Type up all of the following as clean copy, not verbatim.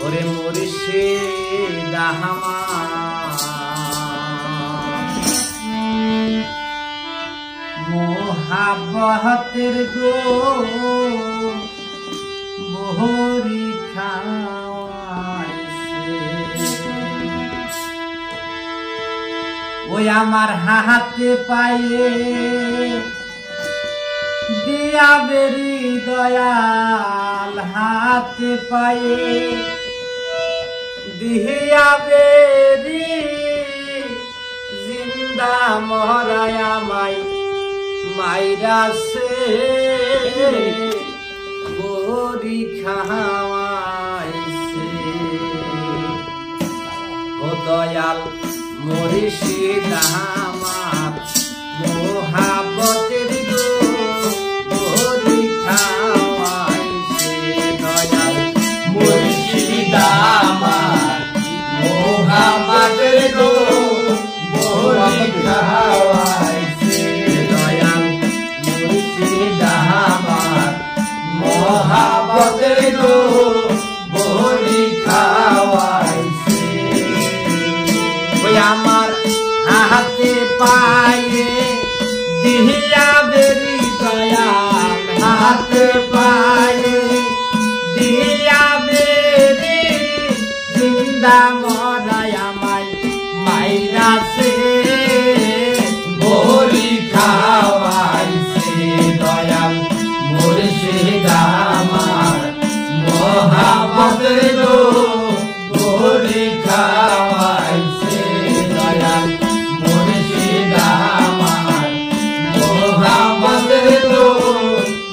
ওরে মুর্শিদ আমার মোহাব্বতের গো বহরি খাওয়াইছে ওই আমার হাতে পায়ে দিয়া বেরি দয়াল হাতে পায়ে দিয়া বেরি জিন্দা মহরায় আমায় মাইরাছে বড়ি খাওয়াইছে ও দয়াল মুর্শিদ আমার মোহাব্বতের গো বড়ি খাওয়াইছে দয়াল মুর্শিদ আমার মোহাব্বতের গো বড়ি খাওয়াইছে দয়াল মুর্শিদ আমার মোহাব্বতের গো বড়ি খাওয়াইছে ওই আমার হাতে পায়ে দিয়া বেরি দয়াল হাতে পায়ে দিয়া বেরি জিন্দা মরায় আমায় মাইরাছে বড়ি খাওয়াইছে দয়াল মুর্শিদ আমার মোহাব্বতের গো বড়ি খাওয়াইছে দয়াল মুর্শিদ আমার মোহাব্বতের গো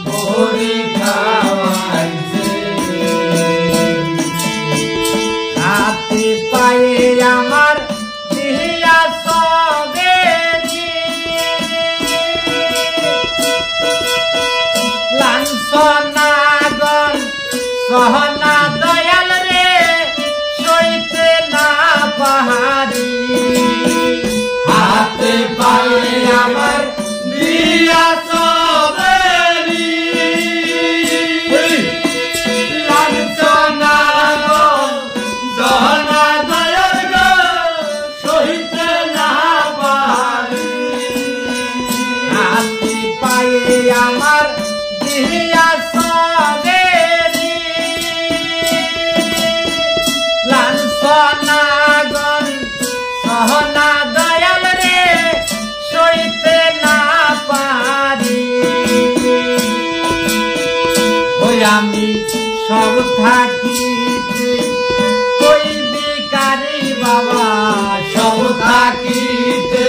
বড়ি খাওয়াইছে হাতে পায়ে আমার দিয়া সবেরি লাঞ্ছনাগণ সহনা দয়াল রে সইতে না পাহাড়ি হাতে পায়ে আমার দিয়া সবেরি লাঞ্ছনাগণ সহনা দয়াল রে সইতে না পাহাড়ি হাতে পায়ে আমার দিয়া সবেরি লাঞ্ছনাগণ সহনা দয়াল রে সইতে না পারি ওই আমি সব থাকিতে কই বিকারি বাবা সব থাকিতে